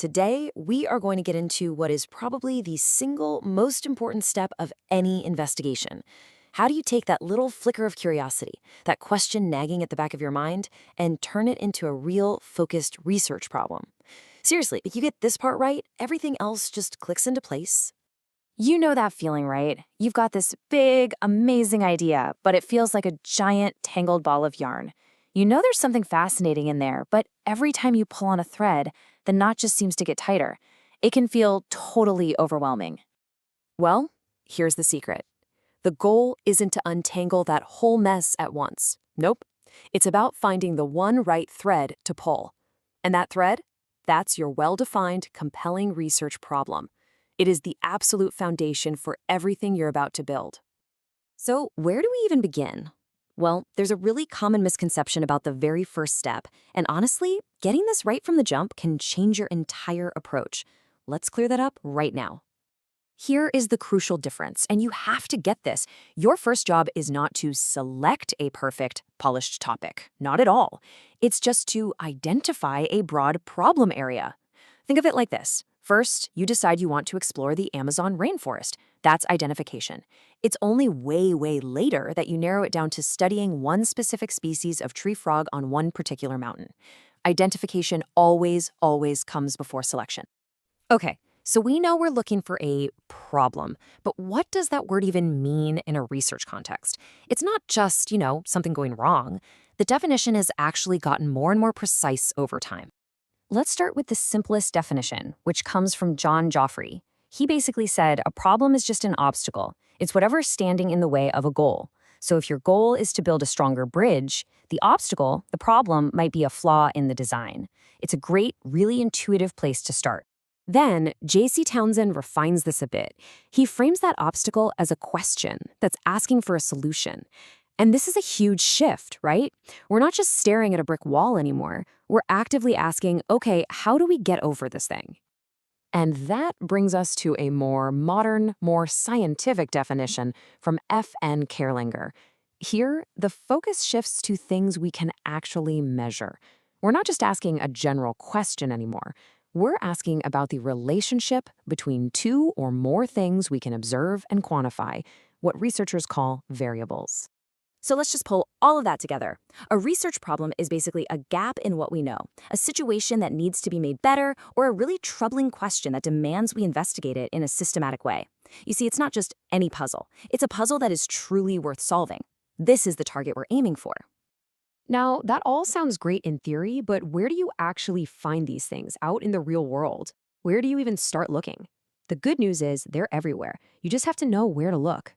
Today, we are going to get into what is probably the single most important step of any investigation. How do you take that little flicker of curiosity, that question nagging at the back of your mind, and turn it into a real, focused research problem? Seriously, if you get this part right, everything else just clicks into place. You know that feeling, right? You've got this big, amazing idea, but it feels like a giant, tangled ball of yarn. You know there's something fascinating in there, but every time you pull on a thread, the knot just seems to get tighter. It can feel totally overwhelming. Well, here's the secret. The goal isn't to untangle that whole mess at once. Nope. It's about finding the one right thread to pull. And that thread? That's your well-defined, compelling research problem. It is the absolute foundation for everything you're about to build. So, where do we even begin? Well, there's a really common misconception about the very first step, and honestly, getting this right from the jump can change your entire approach. Let's clear that up right now. Here is the crucial difference, and you have to get this. Your first job is not to select a perfect, polished topic. Not at all. It's just to identify a broad problem area. Think of it like this. First, you decide you want to explore the Amazon rainforest. That's identification. It's only way later that you narrow it down to studying one specific species of tree frog on one particular mountain. Identification always comes before selection. Okay, so we know we're looking for a problem, but what does that word even mean in a research context? It's not just, something going wrong. The definition has actually gotten more and more precise over time. Let's start with the simplest definition, which comes from John Joffrey. He basically said a problem is just an obstacle. It's whatever's standing in the way of a goal. So if your goal is to build a stronger bridge, the obstacle, the problem, might be a flaw in the design. It's a great, really intuitive place to start. Then, J.C. Townsend refines this a bit. He frames that obstacle as a question that's asking for a solution. And this is a huge shift, right? We're not just staring at a brick wall anymore. We're actively asking, okay, how do we get over this thing? And that brings us to a more modern, more scientific definition from F.N. Kerlinger. Here, the focus shifts to things we can actually measure. We're not just asking a general question anymore. We're asking about the relationship between two or more things we can observe and quantify, what researchers call variables. So let's just pull all of that together. A research problem is basically a gap in what we know, a situation that needs to be made better, or a really troubling question that demands we investigate it in a systematic way. You see, it's not just any puzzle. It's a puzzle that is truly worth solving. This is the target we're aiming for. Now, that all sounds great in theory, but where do you actually find these things out in the real world? Where do you even start looking? The good news is they're everywhere. You just have to know where to look.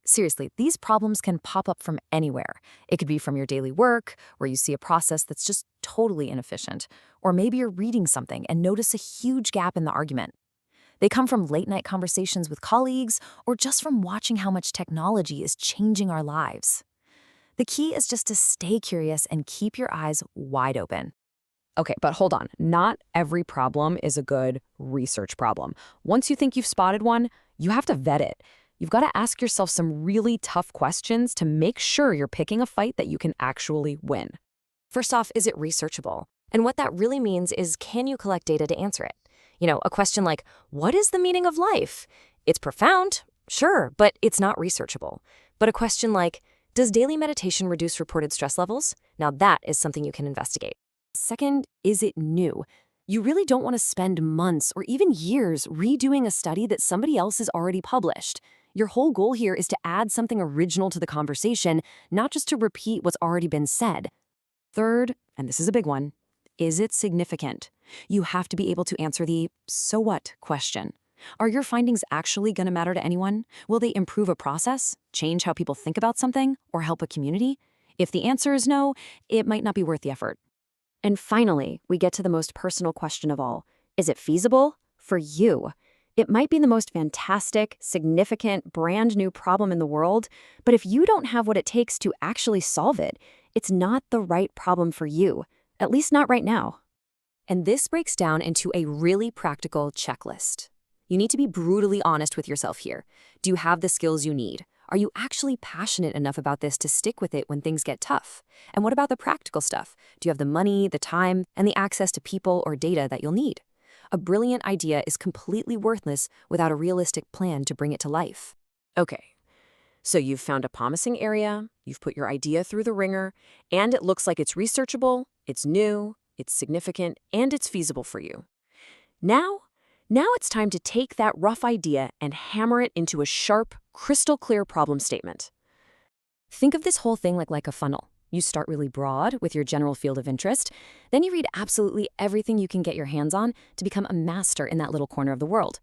Seriously, these problems can pop up from anywhere. It could be from your daily work, where you see a process that's just totally inefficient. Or maybe you're reading something and notice a huge gap in the argument. They come from late-night conversations with colleagues, or just from watching how much technology is changing our lives. The key is just to stay curious and keep your eyes wide open. Okay, but hold on. Not every problem is a good research problem. Once you think you've spotted one, you have to vet it. You've got to ask yourself some really tough questions to make sure you're picking a fight that you can actually win. First off, is it researchable? And what that really means is, can you collect data to answer it? A question like, what is the meaning of life? It's profound, sure, but it's not researchable. But a question like, does daily meditation reduce reported stress levels? Now that is something you can investigate. Second, is it new? You really don't want to spend months or even years redoing a study that somebody else has already published. Your whole goal here is to add something original to the conversation, not just to repeat what's already been said. Third, and this is a big one, is it significant? You have to be able to answer the "so what" question. Are your findings actually going to matter to anyone? Will they improve a process, change how people think about something, or help a community? If the answer is no, it might not be worth the effort. And finally, we get to the most personal question of all. Is it feasible for you? It might be the most fantastic, significant, brand new problem in the world, but if you don't have what it takes to actually solve it, it's not the right problem for you, at least not right now. And this breaks down into a really practical checklist. You need to be brutally honest with yourself here. Do you have the skills you need? Are you actually passionate enough about this to stick with it when things get tough? And what about the practical stuff? Do you have the money, the time, and the access to people or data that you'll need? a brilliant idea is completely worthless without a realistic plan to bring it to life. Okay, so you've found a promising area, you've put your idea through the ringer, and it looks like it's researchable, it's new, it's significant, and it's feasible for you. Now it's time to take that rough idea and hammer it into a sharp, crystal clear problem statement. Think of this whole thing like a funnel. You start really broad with your general field of interest, then you read absolutely everything you can get your hands on to become a master in that little corner of the world.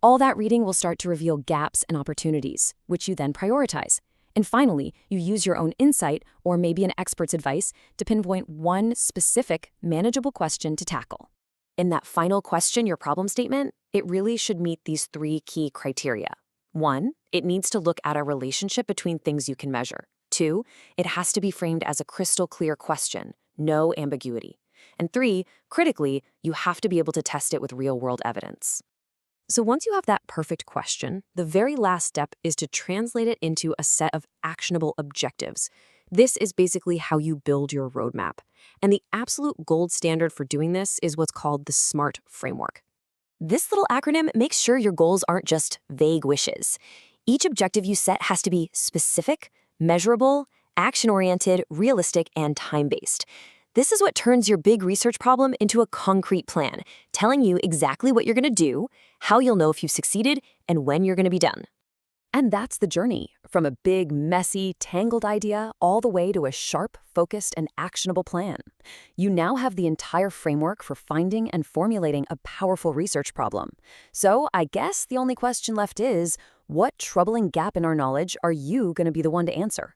All that reading will start to reveal gaps and opportunities, which you then prioritize. And finally, you use your own insight or maybe an expert's advice to pinpoint one specific, manageable question to tackle. In that final question, your problem statement, it really should meet these 3 key criteria. 1, it needs to look at a relationship between things you can measure. 2, it has to be framed as a crystal clear question, no ambiguity. And 3, critically, you have to be able to test it with real-world evidence. So once you have that perfect question, the very last step is to translate it into a set of actionable objectives. This is basically how you build your roadmap. And the absolute gold standard for doing this is what's called the SMART framework. This little acronym makes sure your goals aren't just vague wishes. Each objective you set has to be specific, measurable, action-oriented, realistic, and time-based. This is what turns your big research problem into a concrete plan, telling you exactly what you're going to do, how you'll know if you've succeeded, and when you're going to be done. And that's the journey, from a big, messy, tangled idea all the way to a sharp, focused, and actionable plan. You now have the entire framework for finding and formulating a powerful research problem. So I guess the only question left is, what troubling gap in our knowledge are you going to be the one to answer?